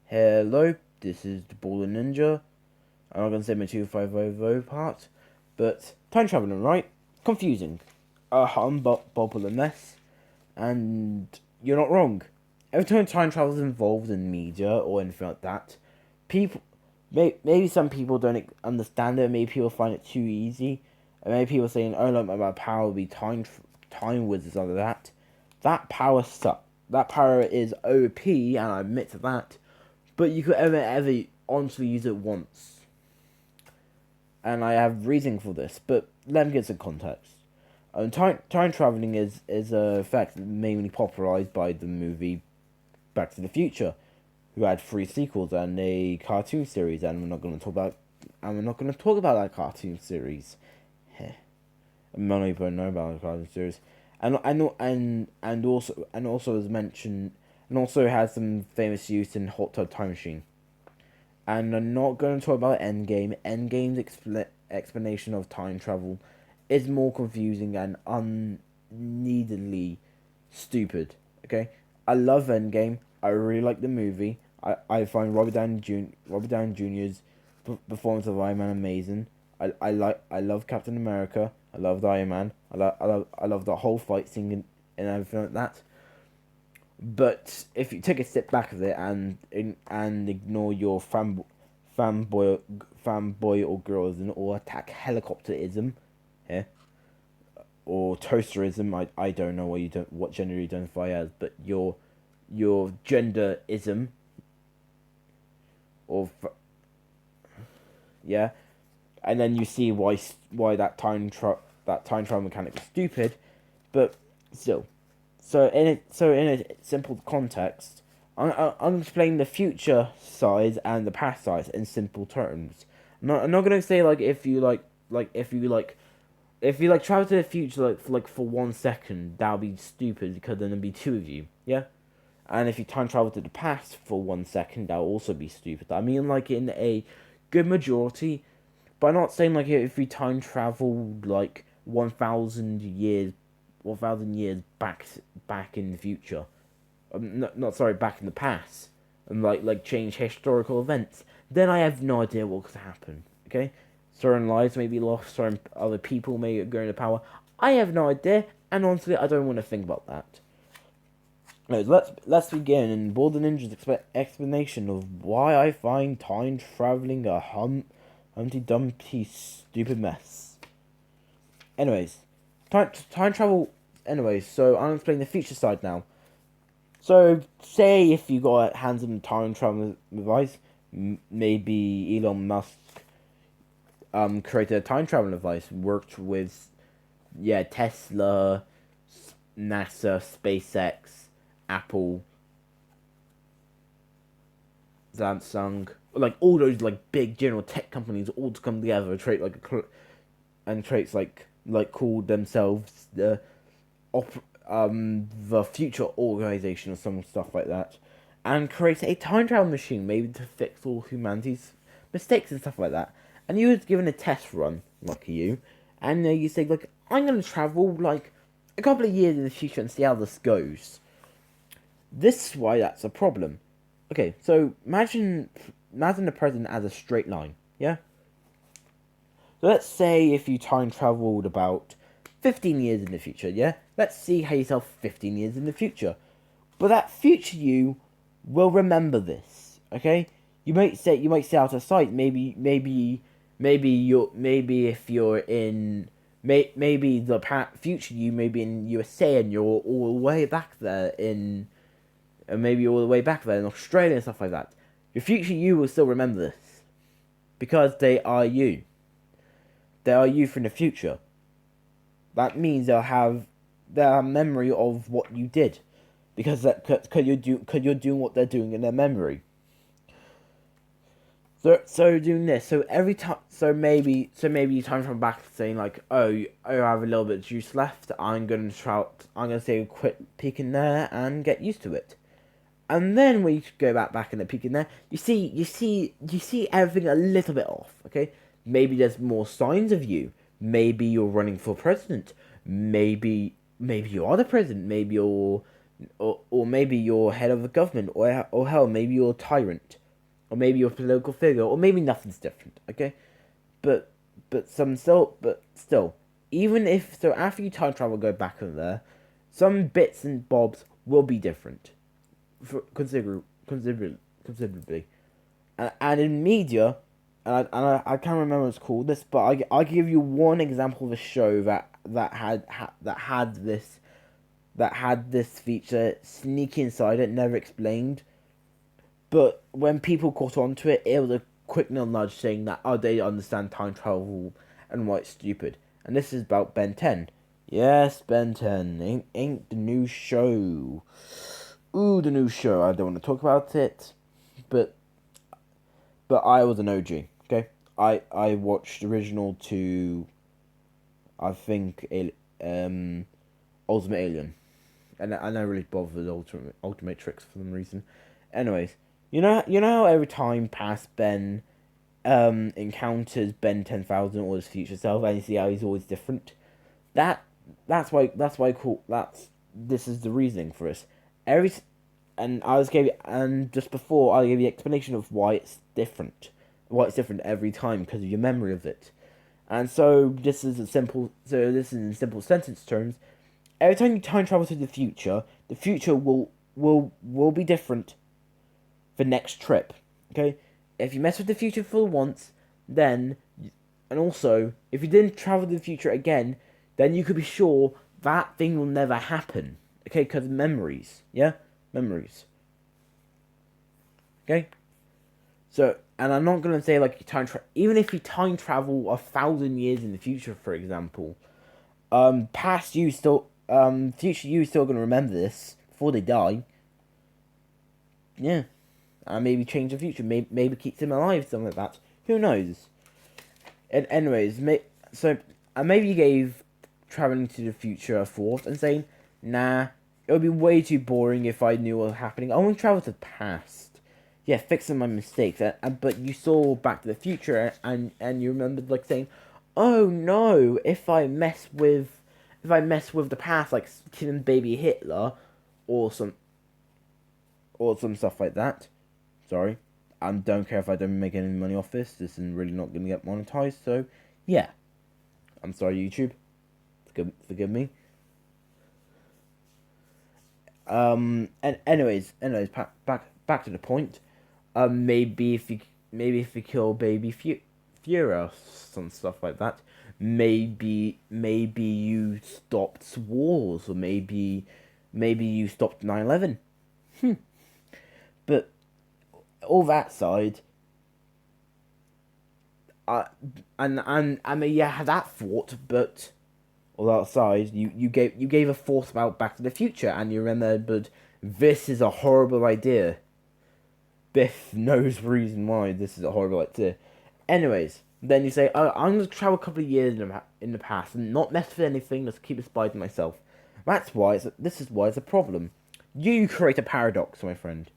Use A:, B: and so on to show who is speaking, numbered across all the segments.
A: Hello, this is the Baller Ninja. I'm not gonna say my 2500 part, but time traveling, right? Confusing. Bobble a mess, and you're not wrong. Every time time travel is involved in media or anything like that, people, maybe some people don't understand it. Maybe people find it too easy, and maybe people saying, "Oh, like my power will be time wizards like that." That power sucks. That power is OP, and I admit to that. But you could ever honestly use it once, and I have reason for this. But let me get some context. Time traveling is a fact mainly popularized by the movie Back to the Future, who had three sequels and a cartoon series, and we're not going to talk about that cartoon series. Heh. Many people know about the cartoon series, and also as mentioned, and also has some famous use in Hot Tub Time Machine. And I'm not going to talk about Endgame. Endgame's explanation of time travel is more confusing and unneededly stupid. Okay, I love Endgame. I really like the movie. I find Robert Downey Jr.'s performance of Iron Man amazing. I love Captain America. I love the Iron Man. I love the whole fight scene and everything like that. But if you take a step back of it and ignore your fanboy fanboy or girlism or attack helicopterism, yeah, or toasterism, I don't know what gender you identify as, but your genderism or yeah, and then you see why that time travel mechanic is stupid, but still. So in a simple context, I'm explaining the future side and the past side in simple terms. I'm not gonna say like if you like travel to the future for 1 second, that'll be stupid because then there'll be two of you, yeah. And if you time travel to the past for 1 second, that'll also be stupid. I mean, like in a good majority, but I'm not saying like if you time travel like 1,000 years, 1,000 years back in the future. Not sorry, back in the past, and like change historical events. Then I have no idea what could happen. Okay, certain lives may be lost, certain other people may go into power. I have no idea, and honestly, I don't want to think about that. Anyways, let's begin in Boulder Ninja's explanation of why I find time traveling a Humpty Dumpty stupid mess. Anyways, time travel. Anyways, so I'm explaining the future side now. So, say if you got hands on time travel device, maybe Elon Musk created a time travel device, worked with Tesla, NASA, SpaceX, Apple, Samsung, like all those like big general tech companies all to come together and create and creates like call themselves the future organization or some stuff like that, and create a time travel machine maybe to fix all humanity's mistakes and stuff like that. And you was given a test run, lucky you, and you say like I'm gonna travel like a couple of years in the future and see how this goes. This is why that's a problem. Okay, so imagine the present as a straight line, yeah. So let's say if you time traveled about 15 years in the future, yeah? Let's see how yourself 15 years in the future. But that future you will remember this, okay? You might say out of sight. Maybe if you're in maybe the future you may be in USA and you're all the way back there in and maybe all the way back there in Australia and stuff like that. Your future you will still remember this because they are you. They are you from the future. That means they'll have memory of what you did, because you're doing what they're doing in their memory. So doing this, so every time, so maybe you time from back saying like, I have a little bit of juice left. I'm gonna take a quick peek in there and get used to it. And then when you go back in the peek in there, you see everything a little bit off. Okay, maybe there's more signs of you. Maybe you're running for president. Maybe you are the president. or maybe you're head of the government, or hell, maybe you're a tyrant, or maybe you're a political figure, or maybe nothing's different. Okay, but but still, even if so, after you time travel, go back in there, some bits and bobs will be different, for considerably, and in media, I can't remember what it's called this, but I give you one example of a show that had this feature sneaky inside it, never explained. But when people caught on to it, it was a quick little nudge saying that, oh, they understand time travel and why it's stupid. And this is about Ben 10. Yes, Ben 10. Ain't the new show. Ooh, the new show. I don't want to talk about it. But I was an OG, okay? I watched original to, I think, Ultimate Alien. And I never really bothered with Ultimatrix for some reason. Anyways, you know how every time past Ben encounters Ben 10,000 or his future self, and you see how he's always different. That that's why cool. This is the reasoning for us. Every and just before I gave you the explanation of why it's different, every time because of your memory of it. And so this is in simple sentence terms. Every time you time travel to the future will be different for next trip. Okay, if you mess with the future for once, then and also if you didn't travel to the future again, then you could be sure that thing will never happen. Okay, because memories, yeah, memories. Okay, so and I'm not gonna say like even if you time travel 1,000 years in the future, for example, past you still future you still gonna remember this before they die. Yeah, and maybe change the future, maybe keep them alive, something like that. Who knows? And anyways, maybe you gave traveling to the future a thought and saying, nah, it would be way too boring if I knew what was happening. I want to travel to the past. Yeah, fixing my mistakes. But you saw Back to the Future and you remembered like saying, oh no, if I mess with the past, like killing baby Hitler, or some stuff like that. Sorry, I don't care if I don't make any money off this. This is really not gonna get monetized. So, yeah, I'm sorry, YouTube. Forgive me. And back to the point. Maybe if you kill baby Fura, some stuff like that. Maybe you stopped wars, or maybe you stopped 9/11. But all that side, I and I mean yeah, that thought, but all that side, you gave a thought about Back to the Future, and you remembered this is a horrible idea. Biff knows the reason why this is a horrible idea. Anyways, then you say, oh, I'm going to travel a couple of years in the past and not mess with anything, just keep it by to myself. This is why it's a problem. You create a paradox, my friend.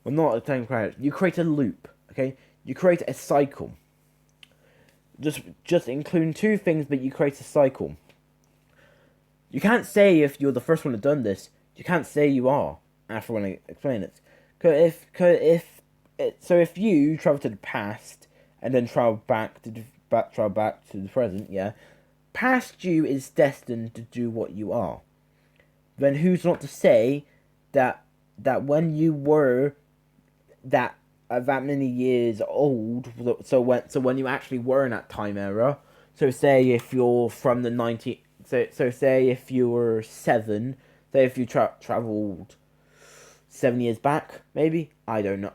A: Well, not a time paradox. You create a loop, okay? You create a cycle. Just including two things, but you create a cycle. You can't say if you're the first one to done this. You can't say you are after when I explain it. So if you travel to the past and then travel back to the present, yeah, past you is destined to do what you are. Then who's not to say that when you were that many years old, so when you actually were in that time era, so say if you're from the 19, so say if you were 7, say if you traveled 7 years back, maybe, I don't know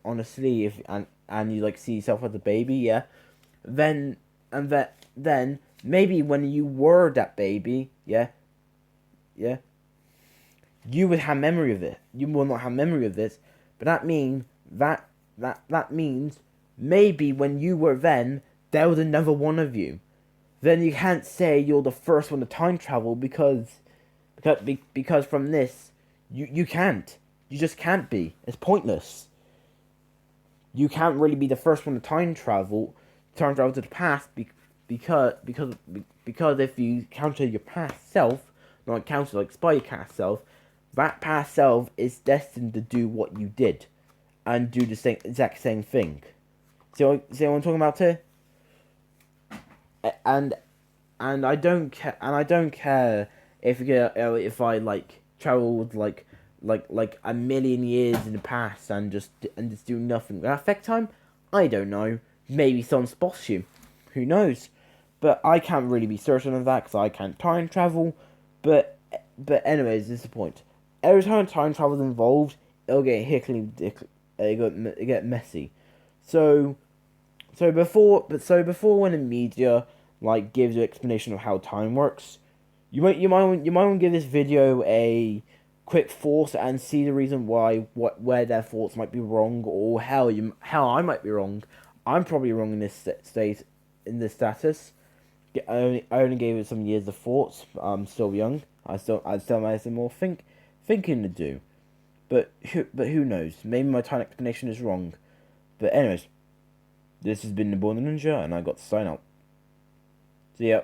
A: honestly, if and you like see yourself as a baby, yeah, then maybe when you were that baby, yeah, you would have memory of it. You will not have memory of this, but that means maybe when you were then, there was another one of you. Then you can't say you're the first one to time travel because from this, you can't. You just can't be. It's pointless. You can't really be the first one to time travel to the past because if you counter your past self, not counter like Spy Cat self, that past self is destined to do what you did, and do the exact same thing. See what I'm talking about here? And I don't care. And I don't care if I like traveled like a million years in the past and just do nothing. That effect time, I don't know. Maybe someone spots you, who knows? But I can't really be certain of that because I can't time travel. But anyways, this is the point. Every time time travel's involved, it'll get it get messy. So before when the media like gives you an explanation of how time works, you might want to give this video a quick thought and see the reason why where their thoughts might be wrong, or how I might be wrong. I'm probably wrong in this state, in this status. I only gave it some years of thoughts. I'm still young. I still might have some more thinking to do. But who knows? Maybe my time explanation is wrong. But anyways, this has been the Born Ninja, and I got to sign out. See ya.